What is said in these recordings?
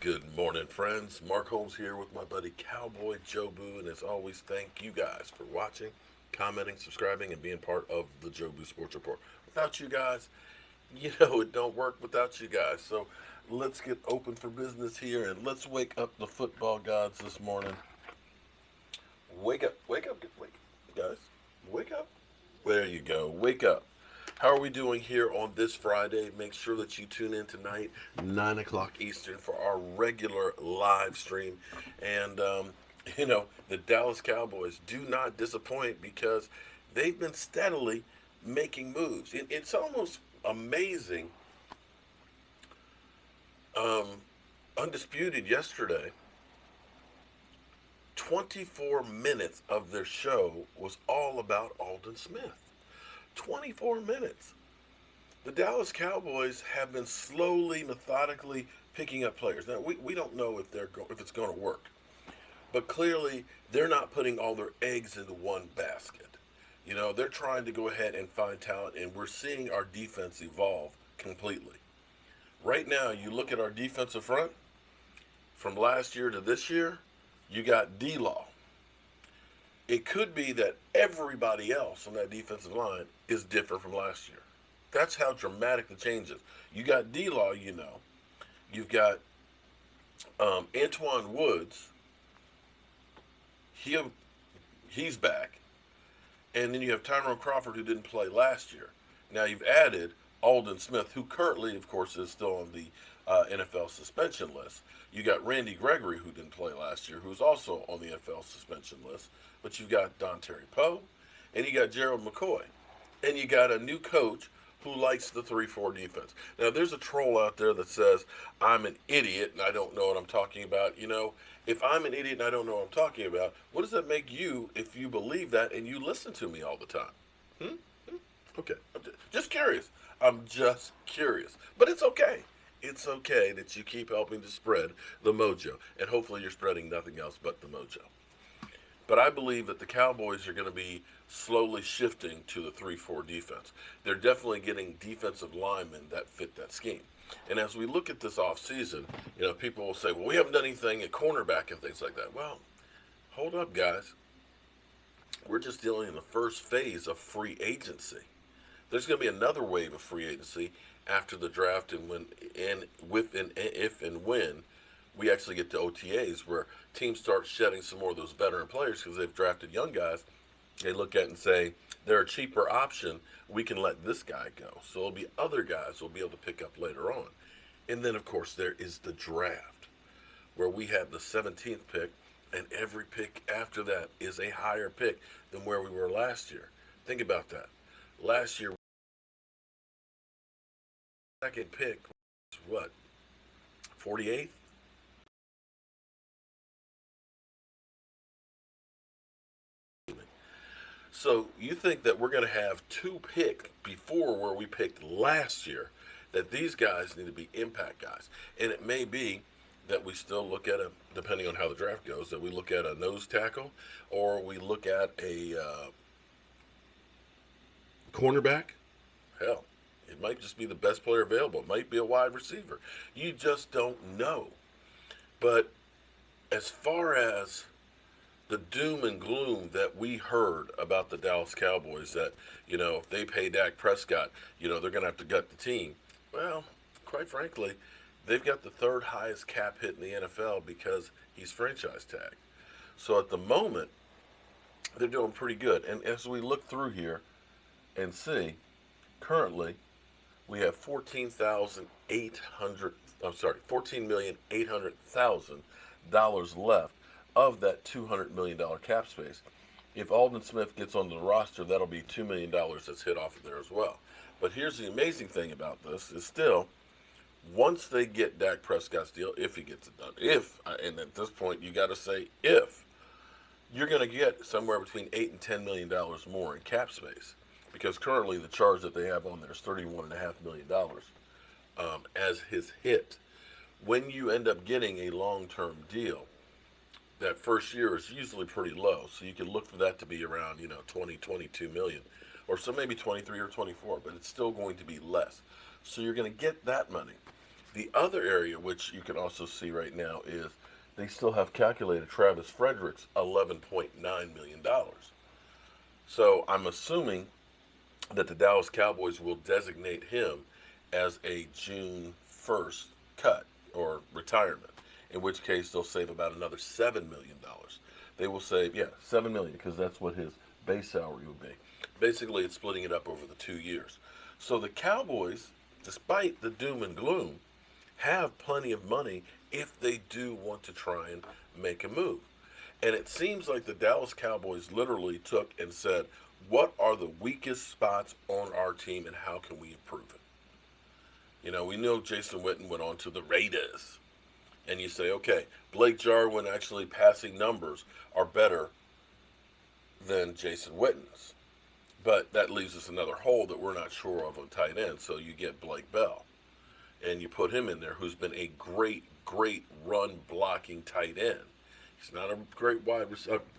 Good morning, friends. Mark Holmes here with my buddy Cowboy Joe Boo, and as always, thank you guys for watching, commenting, subscribing, and being part of the Joe Boo Sports Report. Without you guys, it don't work without you guys. So let's get open for business here, and let's wake up the football gods this morning. Wake up, guys. Wake up. There you go. Wake up. How are we doing here on this Friday? Make sure that you tune in tonight, 9 o'clock Eastern, for our regular live stream. And, the Dallas Cowboys do not disappoint because they've been steadily making moves. It's almost amazing. Um, Undisputed yesterday, 24 minutes of their show was all about Aldon Smith. 24 minutes. The Dallas Cowboys have been slowly, methodically picking up players. Now, we don't know if it's going to work, but clearly they're not putting all their eggs into one basket. They're trying to go ahead and find talent, and we're seeing our defense evolve completely. Right now, you look at our defensive front, from last year to this year, you got D-Law. It could be that everybody else on that defensive line is different from last year. That's how dramatic the change is. You got D-Law, You've got Antoine Woods. He's back. And then you have Tyrone Crawford, who didn't play last year. Now you've added Aldon Smith, who currently, of course, is still on the NFL suspension list. You got Randy Gregory, who didn't play last year, who's also on the NFL suspension list. But you've got Don Terry Poe, and you got Gerald McCoy. And you got a new coach who likes the 3-4 defense. Now, there's a troll out there that says, I'm an idiot and I don't know what I'm talking about. If I'm an idiot and I don't know what I'm talking about, what does that make you if you believe that and you listen to me all the time? Okay, I'm just curious. I'm just curious. But it's okay. It's okay that you keep helping to spread the mojo. And hopefully you're spreading nothing else but the mojo. But I believe that the Cowboys are going to be slowly shifting to the 3-4 defense. They're definitely getting defensive linemen that fit that scheme. And as we look at this offseason, people will say, well, we haven't done anything at cornerback and things like that. Well, hold up, guys. We're just dealing in the first phase of free agency. There's going to be another wave of free agency after the draft and if and when we actually get to OTAs, where teams start shedding some more of those veteran players because they've drafted young guys. They look at it and say, they're a cheaper option. We can let this guy go. So there'll be other guys we'll be able to pick up later on. And then, of course, there is the draft, where we have the 17th pick, and every pick after that is a higher pick than where we were last year. Think about that. Last year, second pick was what? 48th? So you think that we're going to have two pick before where we picked last year, that these guys need to be impact guys. And it may be that we still look at depending on how the draft goes, that we look at a nose tackle or we look at a cornerback. Hell, it might just be the best player available. It might be a wide receiver. You just don't know. But as far as the doom and gloom that we heard about the Dallas Cowboys, that, if they pay Dak Prescott, they're going to have to gut the team. Well, quite frankly, they've got the third highest cap hit in the NFL because he's franchise tagged. So at the moment, they're doing pretty good. And as we look through here and see, currently, we have $14,800,000 left of that $200 million cap space. If Aldon Smith gets onto the roster, that'll be $2 million that's hit off of there as well. But here's the amazing thing about this is still, once they get Dak Prescott's deal, if he gets it done, and at this point you got to say if, you're going to get somewhere between $8 and $10 million more in cap space, because currently the charge that they have on there is $31.5 million as his hit. When you end up getting a long-term deal, that first year is usually pretty low, so you can look for that to be around 20, 22 million, or so maybe 23 or 24, but it's still going to be less. So you're going to get that money. The other area, which you can also see right now, is they still have calculated Travis Frederick's $11.9 million. So I'm assuming that the Dallas Cowboys will designate him as a June 1st cut or retirement, in which case they'll save about another $7 million. They will save, yeah, $7 million because that's what his base salary would be. Basically, it's splitting it up over the 2 years. So the Cowboys, despite the doom and gloom, have plenty of money if they do want to try and make a move. And it seems like the Dallas Cowboys literally took and said, what are the weakest spots on our team and how can we improve it? You know, we know Jason Witten went on to the Raiders. And you say, okay, Blake Jarwin actually passing numbers are better than Jason Witten's. But that leaves us another hole that we're not sure of on tight end. So you get Blake Bell. And you put him in there, who's been a great, great run blocking tight end. He's not a great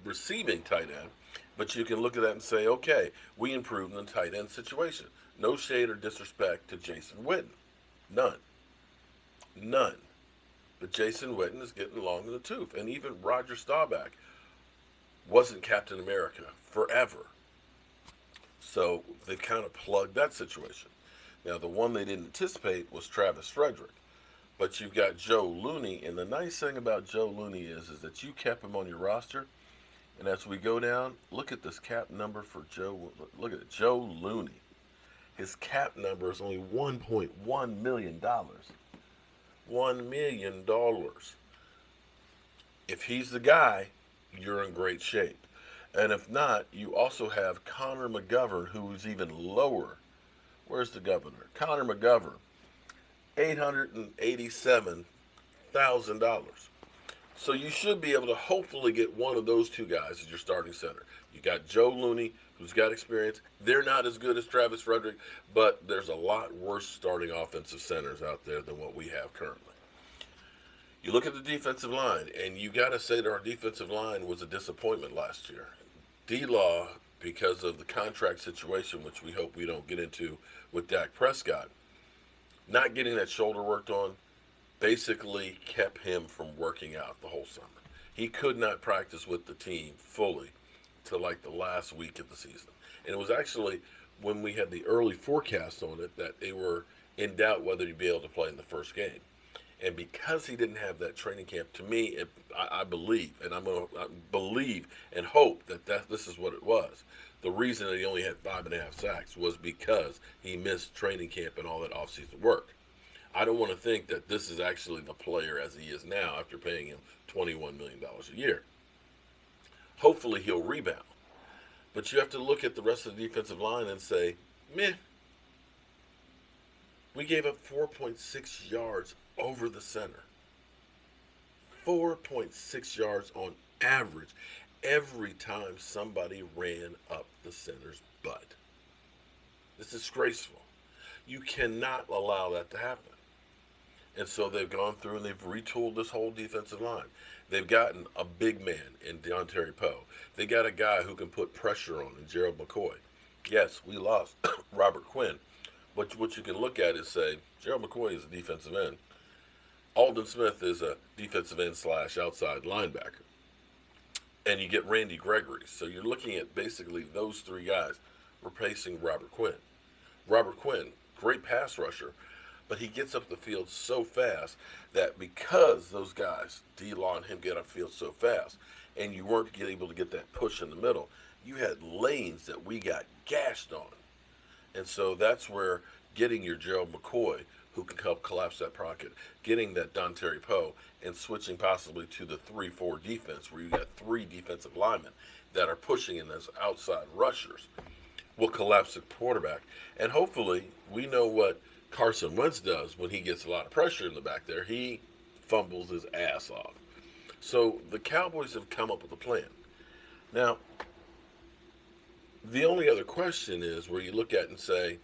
receiving tight end, but you can look at that and say, okay, we improved in the tight end situation. No shade or disrespect to Jason Witten. None. None. But Jason Witten is getting long in the tooth. And even Roger Staubach wasn't Captain America forever. So they kind of plugged that situation. Now, the one they didn't anticipate was Travis Frederick. But you've got Joe Looney, and the nice thing about Joe Looney is that you kept him on your roster. And as we go down, look at this cap number for Joe. Look at it, Joe Looney. His cap number is only $1.1 million. $1 million. If he's the guy, you're in great shape. And if not, you also have Connor McGovern, who's even lower. Where's the governor? Connor McGovern, $887,000. So you should be able to hopefully get one of those two guys as your starting center. You got Joe Looney, who's got experience. They're not as good as Travis Frederick, but there's a lot worse starting offensive centers out there than what we have currently. You look at the defensive line, and you got to say that our defensive line was a disappointment last year. D-Law, because of the contract situation, which we hope we don't get into with Dak Prescott, not getting that shoulder worked on basically kept him from working out the whole summer. He could not practice with the team fully till like the last week of the season. And it was actually when we had the early forecast on it that they were in doubt whether he'd be able to play in the first game. And because he didn't have that training camp, to me, I believe, and I'm going to believe and hope that this is what it was. The reason that he only had 5.5 sacks was because he missed training camp and all that offseason work. I don't want to think that this is actually the player as he is now after paying him $21 million a year. Hopefully he'll rebound. But you have to look at the rest of the defensive line and say, meh. We gave up 4.6 yards over the center. 4.6 yards on average every time somebody ran up the center's butt. It's disgraceful. You cannot allow that to happen. And so they've gone through and they've retooled this whole defensive line. They've gotten a big man in Deontay Poe. They got a guy who can put pressure on in Gerald McCoy. Yes, we lost Robert Quinn. But what you can look at is say, Gerald McCoy is a defensive end. Aldon Smith is a defensive end / outside linebacker. And you get Randy Gregory. So you're looking at basically those three guys replacing Robert Quinn. Robert Quinn, great pass rusher, but he gets up the field so fast that because those guys, D-Law and him, get up the field so fast, and you weren't able to get that push in the middle, you had lanes that we got gashed on. And so that's where getting your Gerald McCoy, who can help collapse that pocket, getting that Deontay Poe, and switching possibly to the 3-4 defense, where you got three defensive linemen that are pushing in as outside rushers, will collapse the quarterback. And hopefully, we know what Carson Wentz does when he gets a lot of pressure in the back there. He fumbles his ass off. So the Cowboys have come up with a plan. Now, the only other question is where you look at and say,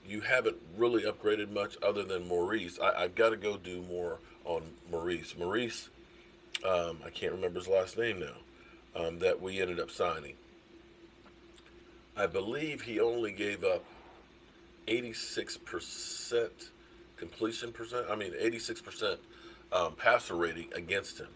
you haven't really upgraded much other than Maurice. I've got to go do more on Maurice. Maurice, I can't remember his last name now, that we ended up signing. I believe he only gave up 86% completion percent. I mean, 86% passer rating against him,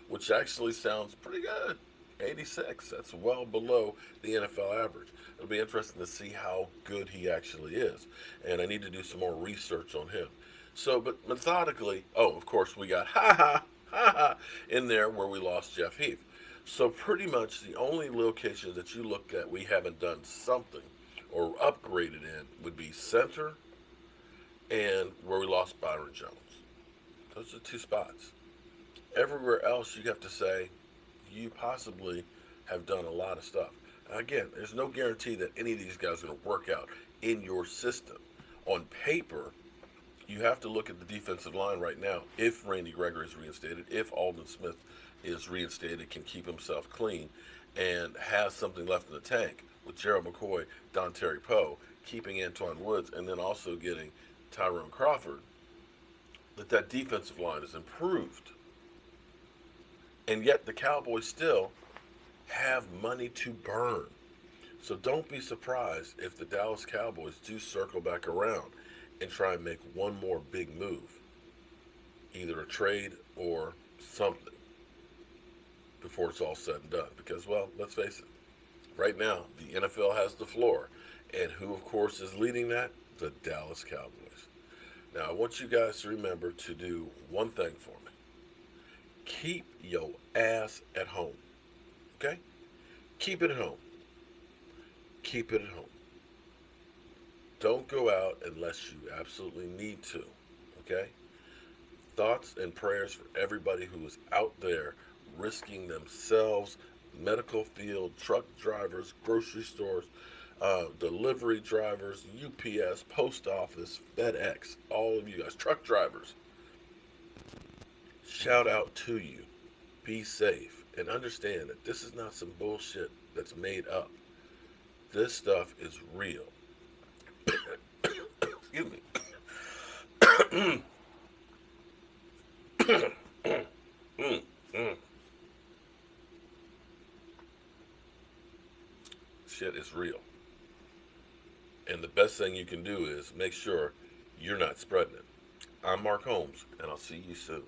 which actually sounds pretty good. 86. That's well below the NFL average. It'll be interesting to see how good he actually is, and I need to do some more research on him. So, but methodically, oh, of course, we got ha ha in there where we lost Jeff Heath. So pretty much the only locations that you look at we haven't done something or upgraded in would be center and where we lost Byron Jones. Those are two spots. Everywhere else, you have to say you possibly have done a lot of stuff. Again, there's no guarantee that any of these guys are going to work out in your system. On paper, you have to look at the defensive line right now. If Randy Gregory is reinstated, if Aldon Smith is reinstated, can keep himself clean, and has something left in the tank with Gerald McCoy, Don Terry Poe, keeping Antoine Woods, and then also getting Tyrone Crawford, that defensive line is improved. And yet the Cowboys still have money to burn. So don't be surprised if the Dallas Cowboys do circle back around and try and make one more big move, either a trade or something, before it's all said and done. Because, well, let's face it, right now the NFL has the floor. And who, of course, is leading that? The Dallas Cowboys. Now, I want you guys to remember to do one thing for me. Keep your ass at home. Okay? Keep it at home. Keep it at home. Don't go out unless you absolutely need to. Okay? Thoughts and prayers for everybody who is out there risking themselves, medical field, truck drivers, grocery stores, delivery drivers, UPS, post office, FedEx, all of you guys, truck drivers. Shout out to you. Be safe and understand that this is not some bullshit that's made up. This stuff is real. Excuse me. Shit is real. And the best thing you can do is make sure you're not spreading it. I'm Mark Holmes, and I'll see you soon.